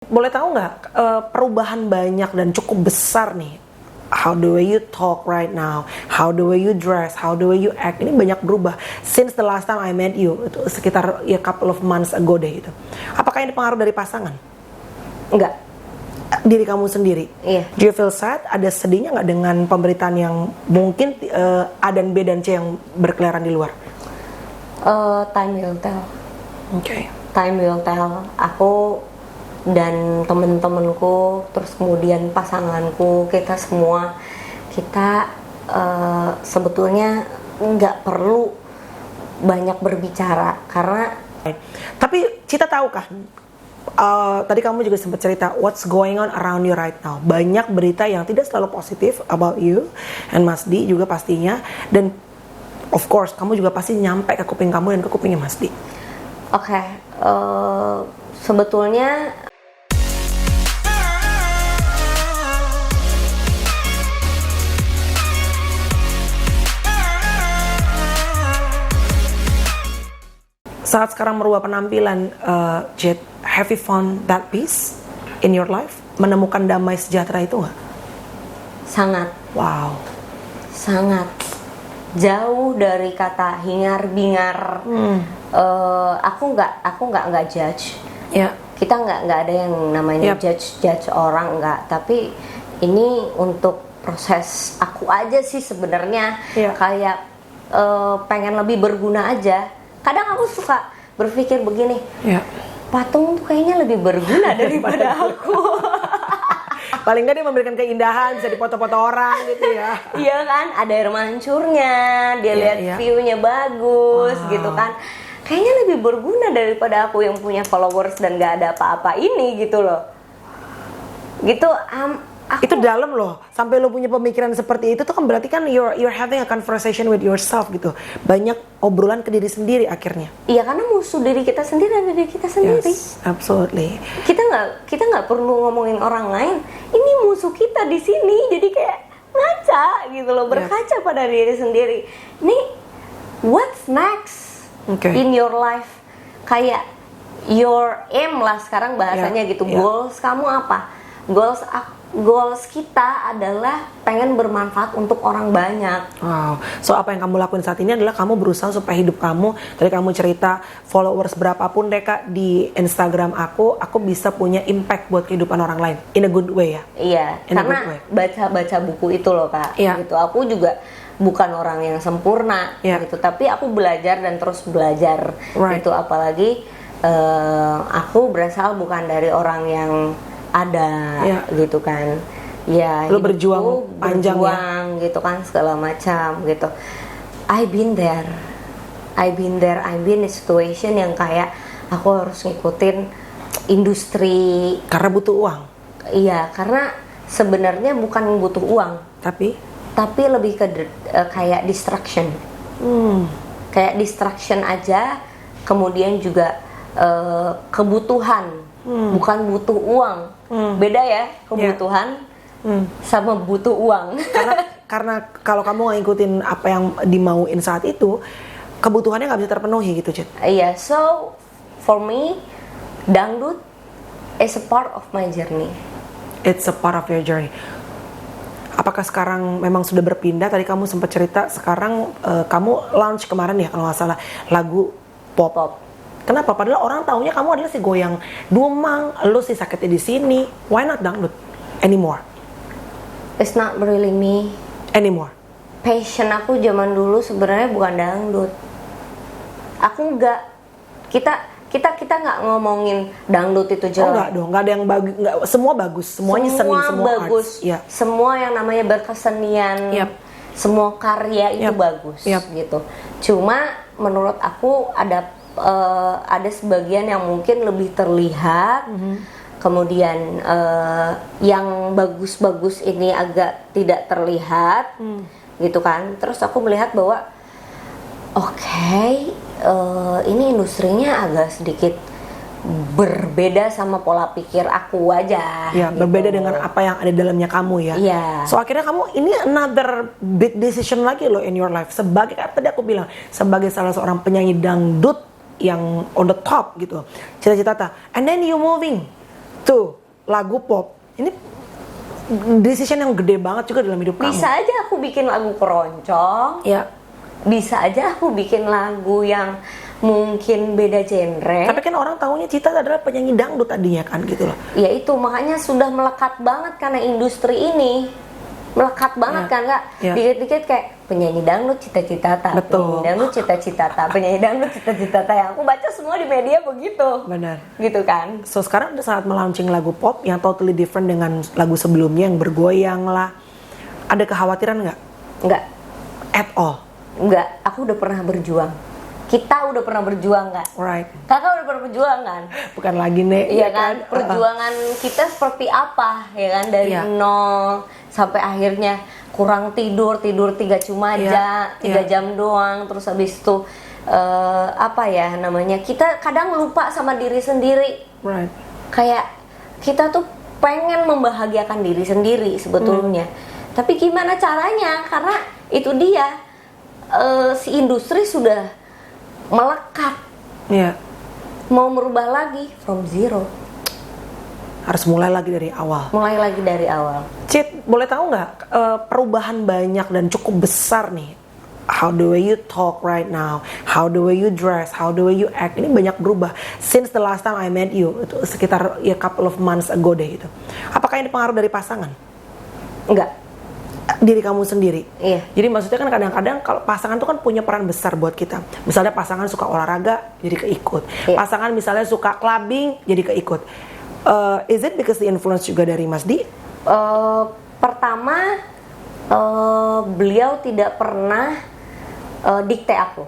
Boleh tahu nggak perubahan banyak dan cukup besar nih? How the way you talk right now, how the way you dress, how the way you act, ini banyak berubah since the last time I met you, itu sekitar ya couple of months ago deh itu. Apakah ini pengaruh dari pasangan? Enggak. Diri kamu sendiri? Iya. Do you feel sad? Ada sedihnya nggak dengan pemberitaan yang mungkin A dan B dan C yang berkeliaran di luar? Time will tell. Oke. Time will tell. Aku dan temen-temenku, terus kemudian pasanganku, kita semua, kita sebetulnya nggak perlu banyak berbicara karena. Tapi Cita tahukah? Tadi kamu juga sempat cerita what's going on around you right now. Banyak berita yang tidak selalu positif about you and Mas Di juga pastinya, dan of course kamu juga pasti nyampe ke kuping kamu dan ke kupingnya Mas Di. Oke, sebetulnya saat sekarang merubah penampilan, Jet, have you found that peace in your life? Menemukan damai sejahtera itu nggak? sangat Wow. jauh dari kata hingar bingar. Aku nggak judge. Ya. Kita nggak ada yang namanya Yep. judge orang, nggak. Tapi ini untuk proses aku aja sih sebenarnya. Iya. Kayak pengen lebih berguna aja. Kadang aku suka berpikir begini, Ya. patung tuh kayaknya lebih berguna daripada aku. Paling nggak dia memberikan keindahan, bisa dipoto-foto orang gitu ya. Iya kan, ada air mancurnya, dia Iya, lihat iya. view-nya bagus Wow. gitu kan. Kayaknya lebih berguna daripada aku yang punya followers dan gak ada apa-apa ini gitu loh. Gitu, aku Itu dalam loh, sampai lo punya pemikiran seperti itu tuh kan berarti kan you're having a conversation with yourself gitu. Banyak obrolan ke diri sendiri akhirnya. iya, karena musuh diri kita sendiri dan diri kita sendiri. Yes, absolutely. Kita nggak perlu ngomongin orang lain. Ini musuh kita di sini, jadi kayak ngaca gitu loh, berkaca pada diri sendiri. Nih, what's next Oke. in your life? Kayak your aim lah sekarang bahasanya gitu. Yeah. Goals kamu apa? Goals kita adalah pengen bermanfaat untuk orang banyak. Wow. So apa yang kamu lakuin saat ini adalah kamu berusaha supaya hidup kamu, tadi kamu cerita followers berapapun deh Kak di Instagram aku bisa punya impact buat kehidupan orang lain in a good way ya. Iya, In a good karena way. baca buku itu loh Kak. Iya. Gitu. Aku juga bukan orang yang sempurna Iya. gitu, tapi aku belajar dan terus belajar. Right. Gitu, apalagi aku berasal bukan dari orang yang ada Iya. gitu kan. Ya, Lu hidupku berjuang panjang ya? berjuang gitu kan, segala macam gitu. I've been there. I've been in situation yang kayak aku harus ngikutin industri. Karena butuh uang. Iya, karena sebenarnya bukan butuh uang, Tapi tapi lebih ke kayak distraction. Kayak distraction aja, kemudian juga kebutuhan, bukan butuh uang. Beda ya, kebutuhan sama butuh uang. karena kalau kamu nggak ngikutin apa yang dimauin saat itu, kebutuhannya nggak bisa terpenuhi gitu, Cid. Iya, so for me, dangdut is a part of my journey. It's a part of your journey. Apakah sekarang memang sudah berpindah? Tadi kamu sempat cerita sekarang kamu launch kemarin ya kalau nggak salah lagu pop. Kenapa? Padahal orang taunya kamu adalah si goyang dumang, lu si sakitnya di sini. Why not dangdut anymore? It's not really me. Anymore. Passion aku zaman dulu sebenarnya bukan dangdut. Aku nggak, kita nggak ngomongin dangdut itu Oh jelek. enggak dong, enggak ada yang bagus, enggak, semua bagus, semuanya seni, semua bagus. arts. Iya. Semua yang namanya berkesenian, Yap. semua karya itu Yap. bagus Yap. gitu. Cuma menurut aku ada sebagian yang mungkin lebih terlihat, kemudian yang bagus-bagus ini agak tidak terlihat, gitu kan. Terus aku melihat bahwa ini industrinya agak sedikit berbeda sama pola pikir aku aja. Ya, gitu. berbeda dengan apa yang ada di dalamnya kamu ya. Iya. So akhirnya kamu ini another big decision lagi loh in your life. Sebagai tadi aku bilang sebagai salah seorang penyanyi dangdut yang on the top gitu, cita-cita. And then you moving Tuh, lagu pop. Ini decision yang gede banget juga dalam hidup kamu. Bisa aja aku bikin lagu keroncong. Ya. Bisa aja aku bikin lagu yang mungkin beda genre. Tapi kan orang tahunya Cita adalah penyanyi dangdut tadinya kan gitu loh. Ya itu makanya sudah melekat banget karena industri ini. Melekat banget kan Kak. Dikit-dikit kayak penyanyi dangdut cita-cita ta. Betul. Penyanyi dangdut cita-cita ta. Penyanyi dangdut cita-cita ta. Yang aku baca semua di media begitu. Benar. Gitu kan. So sekarang udah saat melaunching lagu pop yang totally different dengan lagu sebelumnya yang bergoyang lah. Ada kekhawatiran nggak? Enggak. At all? Enggak. Aku udah pernah berjuang. Kita udah pernah berjuang nggak? Right. Kakak udah pernah berjuang kan? Bukan lagi nih. Iya kan? Perjuangan kita seperti apa ya kan? Dari nol sampai akhirnya kurang tidur 3 aja 3 jam doang. Terus habis itu apa ya namanya? Kita kadang lupa sama diri sendiri. Right. Kayak kita tuh pengen membahagiakan diri sendiri sebetulnya. Tapi gimana caranya? Karena itu dia si industri sudah melekat. Iya. Mau merubah lagi from zero. Harus mulai lagi dari awal. Mulai lagi dari awal. Cit, boleh tahu nggak perubahan banyak dan cukup besar nih? How the way you talk right now, how the way you dress, how the way you act, ini banyak berubah. Since the last time I met you, itu sekitar couple of months ago deh itu. Apakah ini pengaruh dari pasangan? Enggak. Diri kamu sendiri. Iya. Jadi maksudnya kan kadang-kadang kalau pasangan tuh kan punya peran besar buat kita. Misalnya pasangan suka olahraga, jadi keikut. Iya. Pasangan misalnya suka clubbing, jadi keikut. Is it because the influence juga dari Mas Di? Pertama, beliau tidak pernah dikte aku.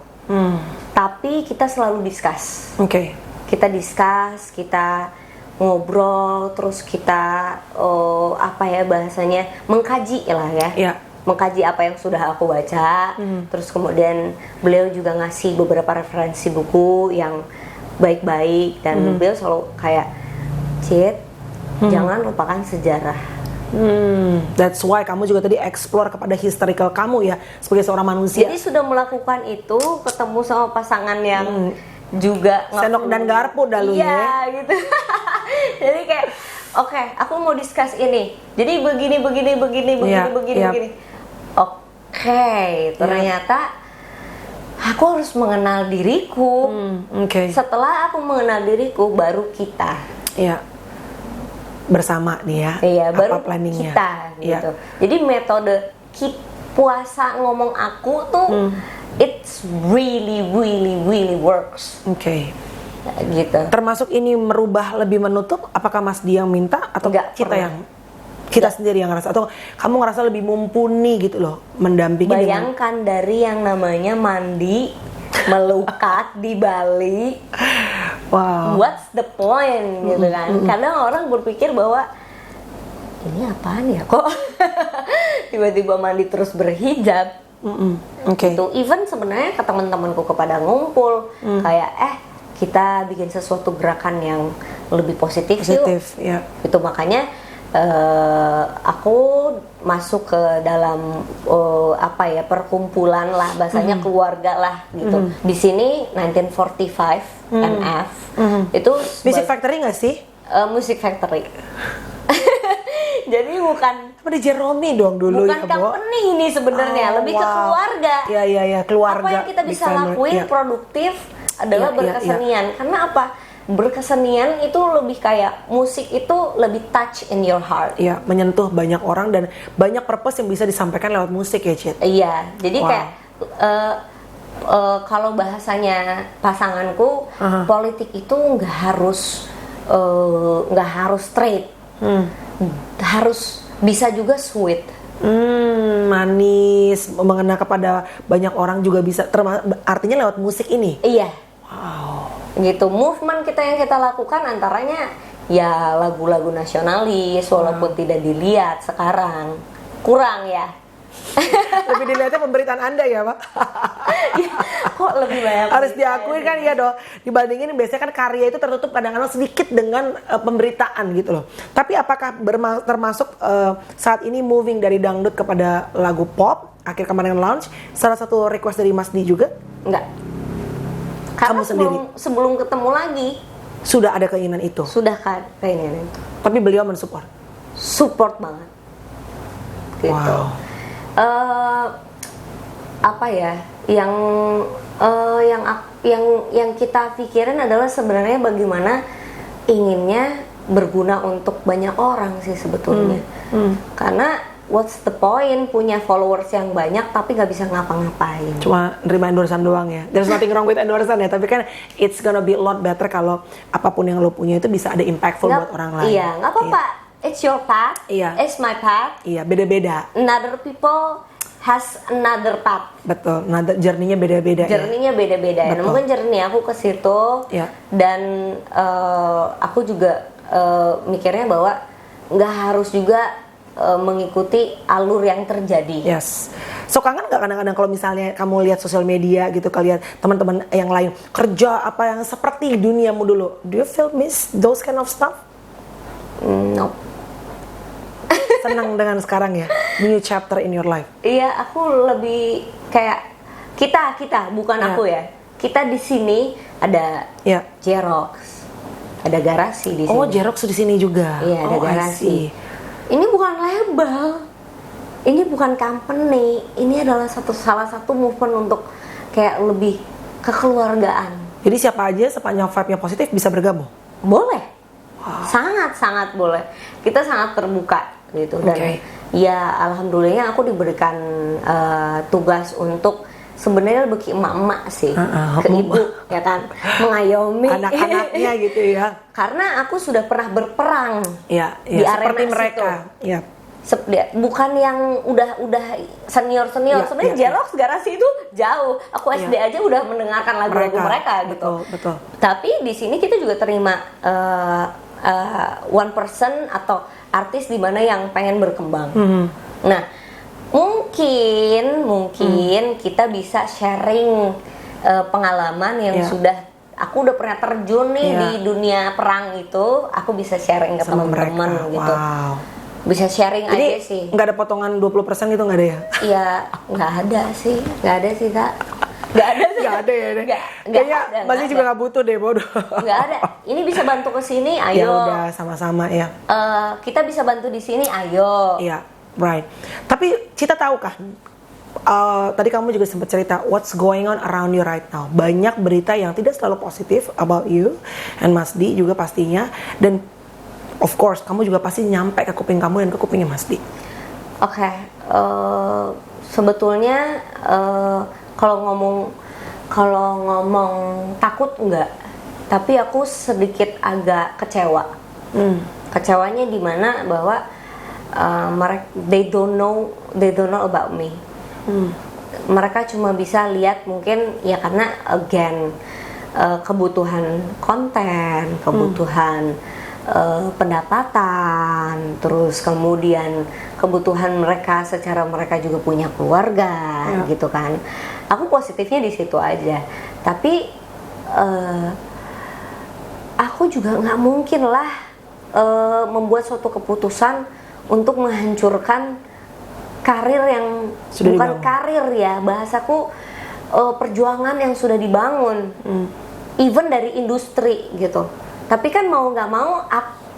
Tapi kita selalu discuss. Oke. Kita discuss, kita ngobrol, terus kita apa ya bahasanya, mengkaji lah ya. Iya. Mengkaji apa yang sudah aku baca. Terus kemudian beliau juga ngasih beberapa referensi buku yang baik-baik dan beliau selalu kayak, Cit, jangan lupakan sejarah. That's why kamu juga tadi explore kepada historical kamu ya sebagai seorang manusia. Jadi sudah melakukan itu, ketemu sama pasangan yang juga sendok dan garpu dalunya. Iya gitu. Jadi kayak oke, aku mau discuss ini. Jadi begini. Oke, ternyata aku harus mengenal diriku. Setelah aku mengenal diriku, baru kita. Iya. Bersama nih ya. Iya, baru planningnya. kita gitu. Jadi metode puasa ngomong aku tuh it's really works. Oke. Gitu. Termasuk ini merubah lebih menutup, apakah Mas Di yang minta atau Enggak kita pernah. yang kita sendiri yang ngerasa, atau kamu ngerasa lebih mumpuni gitu loh mendampingi? Bayangkan dari yang namanya mandi melukat di Bali. Wow. What's the point gitu kan? Kadang orang berpikir bahwa ini apaan ya kok tiba-tiba mandi terus berhijab. Gitu. Even sebenarnya ke teman-temanku kepada ngumpul kayak kita bikin sesuatu gerakan yang lebih positif yuk. Ya. Itu makanya aku masuk ke dalam perkumpulan lah, bahasanya keluarga lah gitu. Di sini 1945 NF itu Music Factory nggak sih? Music Factory. Jadi bukan Apa di Jerome dong dulu bukan ya, Bo? company ini sebenarnya, lebih ke keluarga. Iya, keluarga. Apa yang kita bisa Big family. lakuin produktif adalah berkesenian. Karena apa? Berkesenian itu lebih kayak musik itu lebih touch in your heart. Iya, menyentuh banyak orang dan banyak purpose yang bisa disampaikan lewat musik ya, Cit. Iya, jadi kayak kalau bahasanya pasanganku, politik itu nggak harus straight, harus bisa juga sweet. Manis, mengena kepada banyak orang juga bisa, artinya lewat musik ini. Iya. Wow. Gitu, movement yang kita lakukan antaranya ya lagu-lagu nasionalis, walaupun tidak dilihat sekarang, kurang ya. Lebih dilihatnya pemberitaan Anda ya, Pak. Ya, kok lebih banyak Harus diakui kan ya dong, dibandingin biasanya kan karya itu tertutup kadang-kadang sedikit dengan pemberitaan gitu loh. Tapi apakah termasuk saat ini moving dari dangdut kepada lagu pop, akhir kemarin launch, salah satu request dari Mas Di juga? Enggak. Karena Kamu sendiri? sebelum ketemu lagi, Sudah ada keinginan itu. Sudah kan keinginan itu. Tapi beliau mensupport. Support banget. Gitu. Wow. Apa ya? Yang kita pikirin adalah sebenarnya bagaimana inginnya berguna untuk banyak orang sih sebetulnya. Karena what's the point punya followers yang banyak tapi nggak bisa ngapa-ngapain. Cuma nerima endorsean doang ya. There's nothing wrong with endorsean ya, tapi kan it's gonna be a lot better kalau apapun yang lo punya itu bisa ada impactful buat orang lain. Iya, nggak apa-apa. It's your path. Iya. It's my path. Iya, beda-beda. Another people has another path. Betul. Nah, journey-nya beda-beda. Journey-nya beda-beda. Betul. Nah, mungkin journey aku ke situ. Iya. Dan aku juga mikirnya bahwa nggak harus juga mengikuti alur yang terjadi. Yes. So kangen nggak kadang-kadang kalau misalnya kamu lihat sosial media gitu, kalian teman-teman yang lain kerja apa yang seperti duniamu dulu? Do you feel miss those kind of stuff? No. Senang dengan sekarang ya, new chapter in your life. Iya, aku lebih kayak kita bukan Ya. aku ya. Kita di sini ada Ya. Xerox, ada garasi di sini. Oh, Xerox di sini juga. Iya, ada Oh, I garasi. see. Ini bukan label, ini bukan company, ini adalah salah satu movement untuk kayak lebih kekeluargaan. Jadi siapa aja sepanjang vibe-nya positif bisa bergabung. Boleh, sangat boleh. Kita sangat terbuka gitu dan Oke. ya alhamdulillahnya aku diberikan tugas untuk sebenarnya lebih ke emak-emak sih, ke ibu ya kan, mengayomi Anak-anaknya gitu ya. Karena aku sudah pernah berperang Ya, di ya arena seperti mereka. situ. Ya. Bukan yang udah senior Ya, sebenarnya. ya, Xerox garasi itu jauh. Aku SD aja udah mendengarkan lagu-lagu mereka gitu. Betul. Tapi di sini kita juga terima one person atau artis di mana yang pengen berkembang. Nah, mungkin kita bisa sharing pengalaman yang Ya. sudah aku udah pernah terjun nih Ya. di dunia perang itu. Aku bisa sharing ke Sama teman-teman mereka. gitu. Wow. Bisa sharing Jadi aja sih. nggak ada potongan 20% gitu, nggak ada ya? Iya, nggak ada sih Kak. Nggak ada sih. Nggak ada ya deh. Nggak Kayaknya ada, masih nggak juga ada. nggak butuh deh, bodoh. Nggak ada. Ini bisa bantu ke sini, Ya ayo. udah sama-sama ya. Kita bisa bantu di sini, ayo. Iya, right. Tapi Cita tahu kan? Tadi kamu juga sempat cerita what's going on around you right now. Banyak berita yang tidak selalu positif about you and Mas Di juga pastinya. Dan of course kamu juga pasti nyampe ke kuping kamu dan ke kupingnya Mas Di. Oke, sebetulnya kalau ngomong takut enggak, tapi aku sedikit agak kecewa. Kecewanya di mana bahwa mereka they don't know about me. Mereka cuma bisa lihat mungkin ya karena again kebutuhan konten, kebutuhan pendapatan, terus kemudian kebutuhan mereka secara mereka juga punya keluarga, gitu kan. Aku positifnya di situ aja. Tapi aku juga nggak mungkin lah membuat suatu keputusan untuk menghancurkan karir yang Sudah bukan dibangun. karir ya, bahasaku perjuangan yang sudah dibangun, even dari industri gitu. Tapi kan mau nggak mau,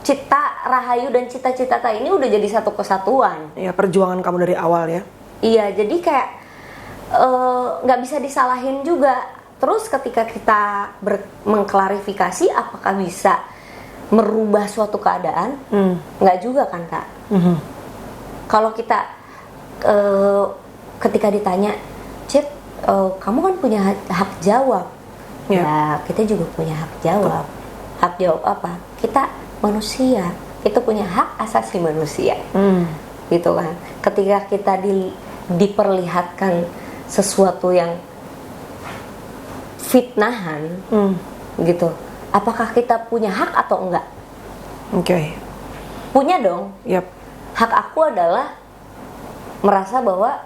Cita Rahayu dan cita-cita ini udah jadi satu kesatuan. Ya, perjuangan kamu dari awal ya. Iya, jadi kayak nggak bisa disalahin juga. Terus ketika kita mengklarifikasi apakah bisa merubah suatu keadaan, nggak juga kan Kak. Kalau kita ketika ditanya, Cit, kamu kan punya hak jawab. Ya, kita juga punya hak jawab. Hak jawab apa? Kita manusia, itu punya hak asasi manusia. Gitu kan. Ketika kita diperlihatkan sesuatu yang fitnahan, gitu. Apakah kita punya hak atau enggak? Oke. Punya dong. Yap. Hak aku adalah merasa bahwa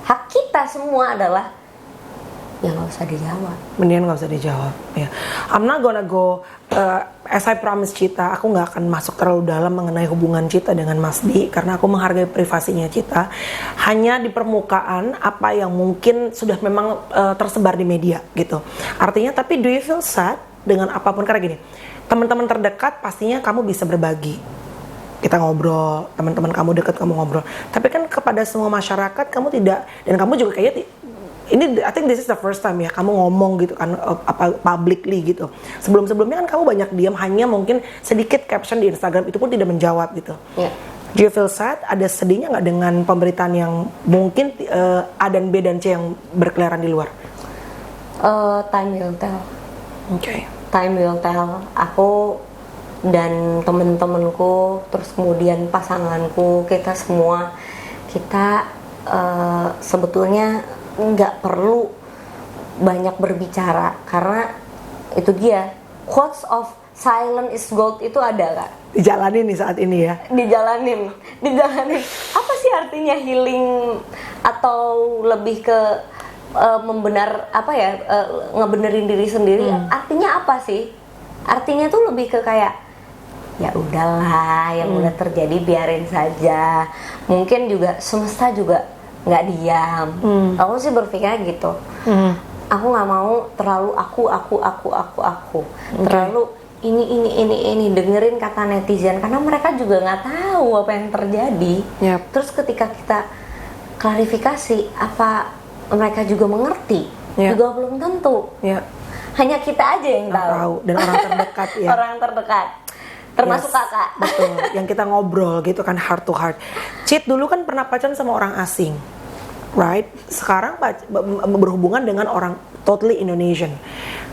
hak kita semua adalah ya nggak usah dijawab. Mendingan nggak usah dijawab. Ya. I'm not gonna go as I promise Cita, aku nggak akan masuk terlalu dalam mengenai hubungan Cita dengan Mas Di karena aku menghargai privasinya Cita. Hanya di permukaan apa yang mungkin sudah memang tersebar di media gitu. Artinya, tapi do you feel sad dengan apapun, karena gini, teman-teman terdekat pastinya kamu bisa berbagi, kita ngobrol, teman-teman kamu dekat kamu ngobrol. Tapi kan kepada semua masyarakat kamu tidak, dan kamu juga kayaknya ini I think this is the first time ya kamu ngomong gitu kan apa publicly gitu. Sebelum-sebelumnya kan kamu banyak diam, hanya mungkin sedikit caption di Instagram itu pun tidak menjawab gitu. Yeah. Do you feel sad? Ada sedihnya nggak dengan pemberitaan yang mungkin A dan B dan C yang berkeliaran di luar? Time will tell. Okay. Time will tell. Aku dan temen-temenku, terus kemudian pasanganku, kita semua, kita sebetulnya nggak perlu banyak berbicara, karena itu dia, quotes of silent is gold itu ada Kak. Dijalanin nih saat ini ya. Dijalanin. Apa sih artinya healing, atau lebih ke ngebenerin diri sendiri? Artinya apa sih? Artinya tuh lebih ke kayak, ya udahlah, yang udah terjadi biarin saja. Mungkin juga semesta juga nggak diam. Aku sih berpikirnya gitu. Aku nggak mau terlalu aku. Okay. Terlalu ini dengerin kata netizen, karena mereka juga nggak tahu apa yang terjadi. Yep. Terus ketika kita klarifikasi, apa mereka juga mengerti? Yep. Juga belum tentu. Ya. Hanya kita aja yang tahu. Dan orang terdekat ya. Orang terdekat. Termasuk Yes, kakak. betul, yang kita ngobrol gitu kan, heart to heart. Cit dulu kan pernah pacaran sama orang asing, right? Sekarang berhubungan dengan orang totally Indonesian.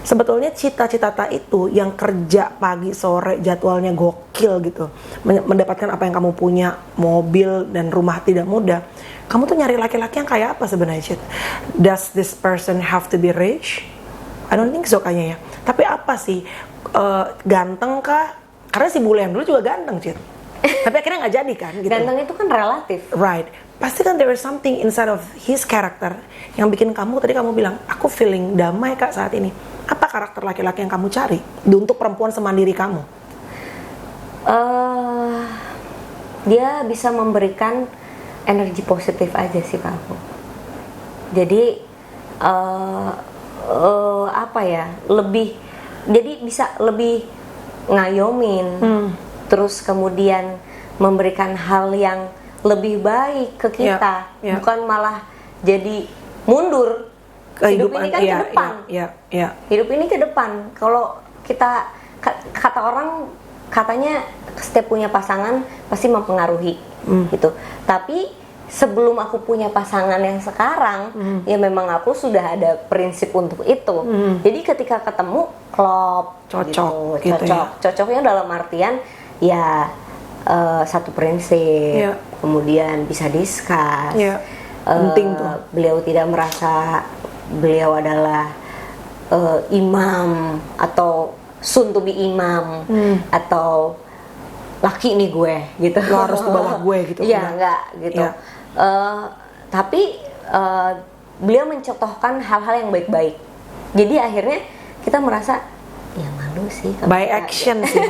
Sebetulnya cita-cita itu yang kerja pagi sore jadwalnya gokil gitu, mendapatkan apa yang kamu punya, mobil dan rumah tidak mudah. Kamu tuh nyari laki-laki yang kayak apa sebenarnya, Cit? Does this person have to be rich? I don't think so kayaknya ya. Tapi apa sih, ganteng kah? Karena si bule yang dulu juga ganteng, Cit. Tapi akhirnya nggak jadi kan gitu. Ganteng itu kan relatif. Right. Pasti kan there is something inside of his character yang bikin kamu, tadi kamu bilang, aku feeling damai Kak saat ini. Apa karakter laki-laki yang kamu cari untuk perempuan semandiri kamu? Dia bisa memberikan energi positif aja sih Kak aku. Jadi jadi bisa lebih ngayomin, terus kemudian memberikan hal yang lebih baik ke kita, bukan malah jadi mundur. Hidup ini kan ke depan. Hidup ini ke depan. Kalau kita, kata orang, katanya setiap punya pasangan pasti mempengaruhi gitu. Tapi sebelum aku punya pasangan yang sekarang, ya memang aku sudah ada prinsip untuk itu. Jadi ketika ketemu, klop, cocok, gitu. Cocoknya dalam artian ya satu prinsip, kemudian bisa discuss. Penting tuh. Beliau tidak merasa beliau adalah imam atau soon to be imam, atau laki nih gue gitu. Lo harus ke bawah gue gitu. Iya, enggak gitu. Tapi beliau mencontohkan hal-hal yang baik-baik. Jadi akhirnya kita merasa ya malu sih. By action sih,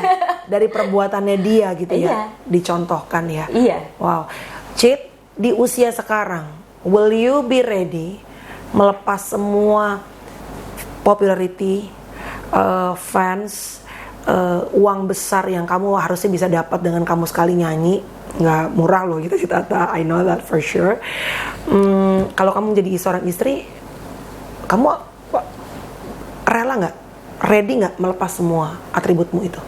dari perbuatannya dia gitu ya, dicontohkan ya. Iya. Wow, Cit, di usia sekarang, will you be ready melepas semua popularity, fans, uang besar yang kamu harusnya bisa dapat dengan kamu sekali nyanyi? Nggak murah loh gitu Citata, I know that for sure. Kalau kamu jadi seorang istri, kamu rela nggak, ready nggak melepas semua atributmu itu?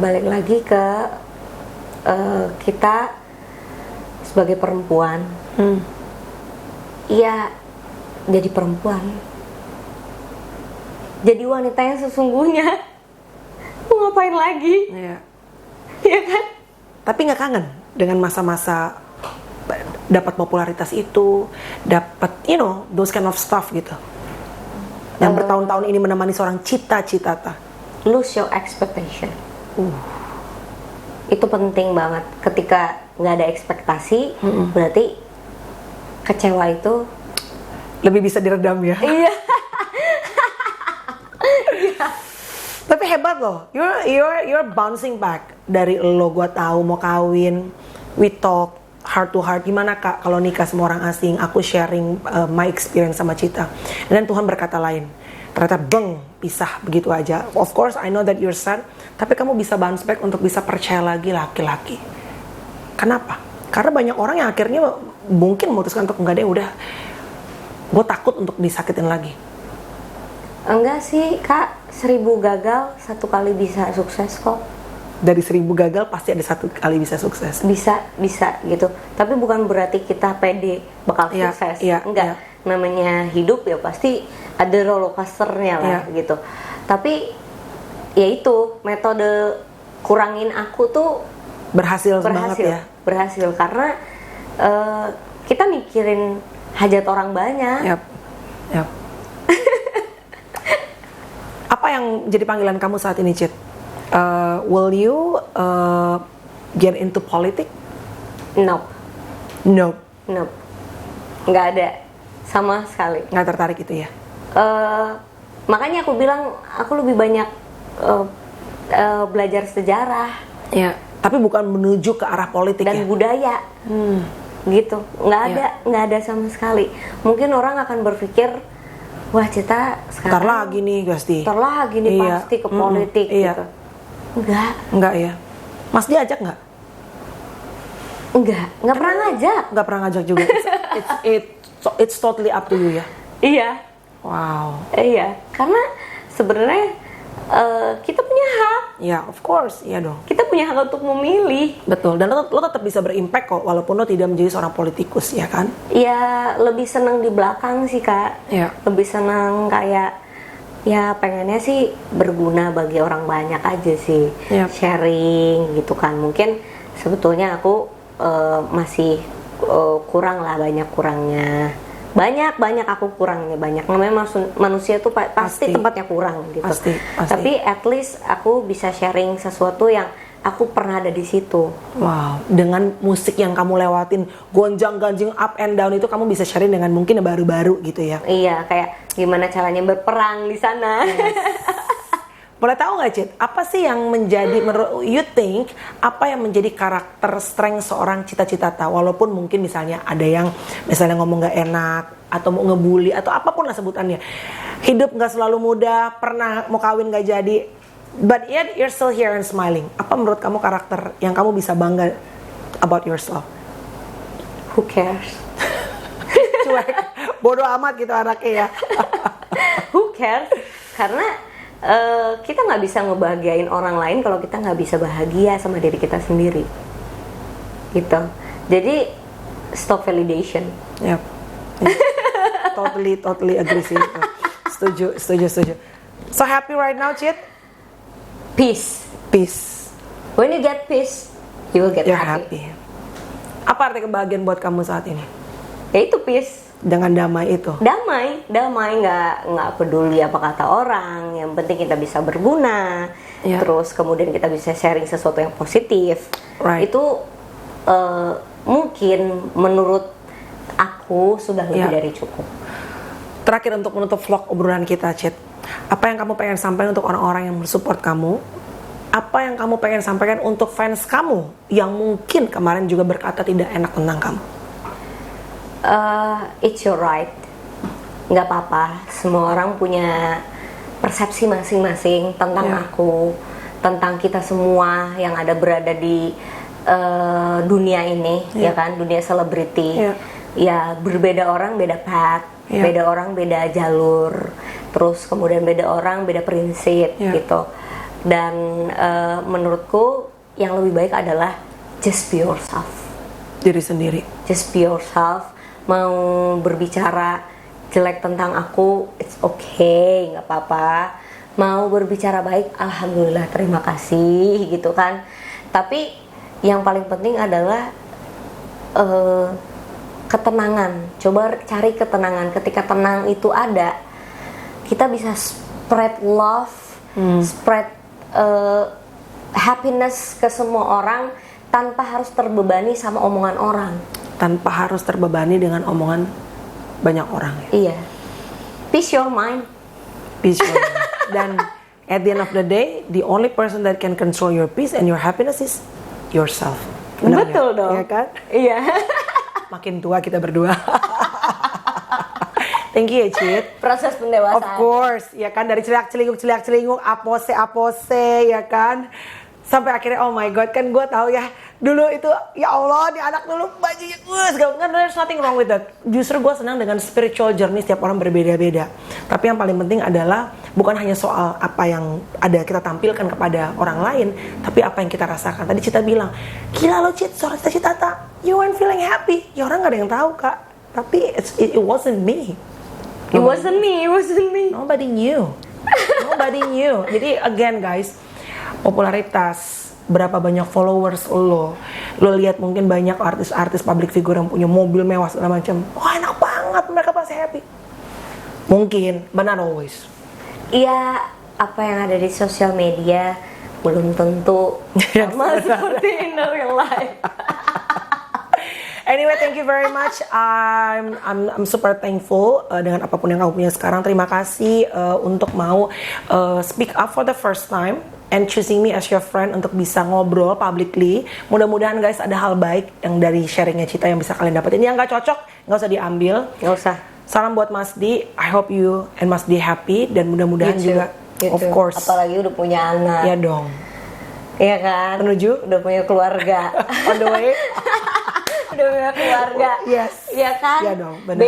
Balik lagi ke kita sebagai perempuan, ya jadi perempuan, jadi wanita yang sesungguhnya. Mau ngapain lagi? Iya kan? Tapi nggak kangen dengan masa-masa dapat popularitas itu, dapat those kind of stuff gitu, yang bertahun-tahun ini menemani seorang Citata. Lose your expectation. Itu penting banget. Ketika nggak ada ekspektasi, berarti kecewa itu lebih bisa diredam ya. Iya. Tapi hebat loh, you're bouncing back dari lo. Gua tahu mau kawin, we talk heart to heart. Gimana Kak kalau nikah sama orang asing? Aku sharing my experience sama Cita. Dan Tuhan berkata lain. ternyata pisah begitu aja. Of course I know that you're sad, tapi kamu bisa bounce back untuk bisa percaya lagi laki-laki. Kenapa? Karena banyak orang yang akhirnya mungkin memutuskan untuk enggak deh, udah gue takut untuk disakitin lagi. Enggak sih Kak, 1000 gagal 1 kali bisa sukses kok. Dari 1000 gagal pasti ada 1 kali bisa sukses. Bisa gitu. Tapi bukan berarti kita pede bakal sukses. Enggak. Namanya hidup ya pasti ada roller coaster-nya lah gitu. Tapi ya itu metode kurangin aku tuh berhasil banget ya. Berhasil karena kita mikirin hajat orang banyak. Yap. Apa yang jadi panggilan kamu saat ini, Cid? Will you get into politics? Nope. Nggak ada sama sekali. Nggak tertarik itu ya? Makanya aku bilang aku lebih banyak belajar sejarah. Ya. Tapi bukan menuju ke arah politik dan ya? budaya. Gitu. Nggak ada sama sekali. Mungkin orang akan berpikir, wah Cita sekarang Ntar lagi nih pasti pasti ke politik gitu. Enggak ya. Mas diajak nggak? Nggak pernah ngajak. Nggak pernah ngajak juga. It's totally up to you ya. Iya. Wow. Iya, karena sebenarnya kita punya hak. Ya, of course, iya dong. Kita punya hak untuk memilih. Betul. Dan lo tetap bisa berimpact kok, walaupun lo tidak menjadi seorang politikus, ya kan? Ya, lebih senang di belakang sih Kak. Iya. Lebih senang kayak ya pengennya sih berguna bagi orang banyak aja sih. Yep. Sharing gitu kan. Mungkin sebetulnya aku masih kurang lah, banyak kurangnya. Banyak aku kurangnya, banyak. Namanya manusia tuh pasti tempatnya kurang gitu. Pasti. Tapi at least aku bisa sharing sesuatu yang aku pernah ada di situ. Wow, dengan musik yang kamu lewatin, gonjang-ganjing up and down itu kamu bisa sharing dengan mungkin yang baru-baru gitu ya. Iya, kayak gimana caranya berperang di sana. Yes. Boleh tahu nggak, Cid? Apa sih yang menjadi, you think, apa yang menjadi karakter strength seorang Cita Citata? Walaupun mungkin misalnya ada yang misalnya ngomong nggak enak, atau mau ngebully, atau apapun lah sebutannya. Hidup nggak selalu mudah, pernah mau kawin nggak jadi, but yet you're still here and smiling. Apa menurut kamu karakter yang kamu bisa bangga about yourself? Who cares? Cuek, bodoh amat gitu anaknya ya. Who cares? Karena kita nggak bisa ngebahagiain orang lain kalau kita nggak bisa bahagia sama diri kita sendiri, gitu. Jadi stop validation. Yep. Totally agree sih. Setuju. So happy right now, Cid? Peace. When you get peace, you will get happy. Apa arti kebahagiaan buat kamu saat ini? Ya itu peace. Dengan damai itu. Damai, nggak peduli apa kata orang. Yang penting kita bisa berguna. Yeah. Terus kemudian kita bisa sharing sesuatu yang positif. Right. Itu mungkin menurut aku sudah lebih dari cukup. Terakhir untuk menutup vlog obrolan kita, Cid. Apa yang kamu pengen sampaikan untuk orang-orang yang mensupport kamu? Apa yang kamu pengen sampaikan untuk fans kamu yang mungkin kemarin juga berkata tidak enak tentang kamu? It's your right. Nggak apa-apa. Semua orang punya persepsi masing-masing tentang aku, tentang kita semua yang ada berada di dunia ini, ya kan, dunia selebriti. Ya berbeda orang beda path, beda orang beda jalur, terus kemudian beda orang beda prinsip gitu. Dan menurutku yang lebih baik adalah just be yourself. Diri sendiri. Just be yourself. Mau berbicara jelek tentang aku, it's okay, nggak apa-apa. Mau berbicara baik, alhamdulillah, terima kasih, gitu kan. Tapi yang paling penting adalah ketenangan. Coba cari ketenangan. Ketika tenang itu ada, kita bisa spread love, spread happiness ke semua orang tanpa harus terbebani sama omongan orang. Tanpa harus terbebani dengan omongan banyak orang. Iya. Peace your mind. Dan at the end of the day, the only person that can control your peace and your happiness is yourself. Benar betul ya? dong. Iya kan? Iya. Makin tua kita berdua. Thank you ya, Cid. Proses Of pendewasaan. course, ya kan, dari celinguk, apose, ya kan, sampai akhirnya oh my god, kan gue tahu ya dulu itu, ya Allah, di anak dulu bajunya segala kan, there's nothing wrong with that. Justru gue senang dengan spiritual journey, setiap orang berbeda-beda. Tapi yang paling penting adalah bukan hanya soal apa yang ada kita tampilkan kepada orang lain, tapi apa yang kita rasakan. Tadi Cita bilang, gila lo Cit, suara Cita, you weren't feeling happy. Ya orang gak ada yang tahu kak, tapi it wasn't me. It wasn't me. Nobody knew. Jadi again guys, popularitas, berapa banyak followers lo lihat mungkin banyak artis-artis public figure yang punya mobil mewah segala macam. Wah enak banget, mereka pasti happy. Mungkin, but not always. Iya, apa yang ada di sosial media belum tentu sama seperti in the real life. Anyway, thank you very much. I'm super thankful dengan apapun yang kamu punya sekarang. Terima kasih untuk mau speak up for the first time and choosing me as your friend untuk bisa ngobrol publicly. Mudah-mudahan guys ada hal baik yang dari sharingnya Cita yang bisa kalian dapetin. Yang nggak cocok nggak usah diambil. Nggak usah. Salam buat Mas Di. I hope you and Mas Di happy dan mudah-mudahan juga. Of course. Apalagi udah punya anak. Ya dong. Iya kan? Menuju? Udah punya keluarga. On the way. Udah punya keluarga. Yes. Iya kan? Iya dong, benar.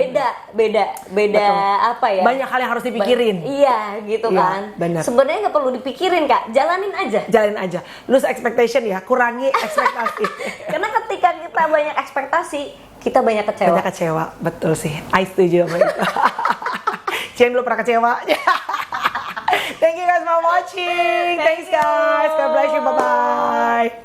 Beda Betul. apa ya? Banyak hal yang harus dipikirin. Iya, gitu Iya, kan. benar. Sebenarnya nggak perlu dipikirin, Kak. Jalanin aja. Jalanin aja. Lose expectation ya, kurangi ekspektasi. Karena ketika kita banyak ekspektasi, kita banyak kecewa. Banyak kecewa, betul sih. I setuju sama itu. Cian belum pernah kecewa. Thank you guys for watching. Thanks guys. God bless you. Bye bye.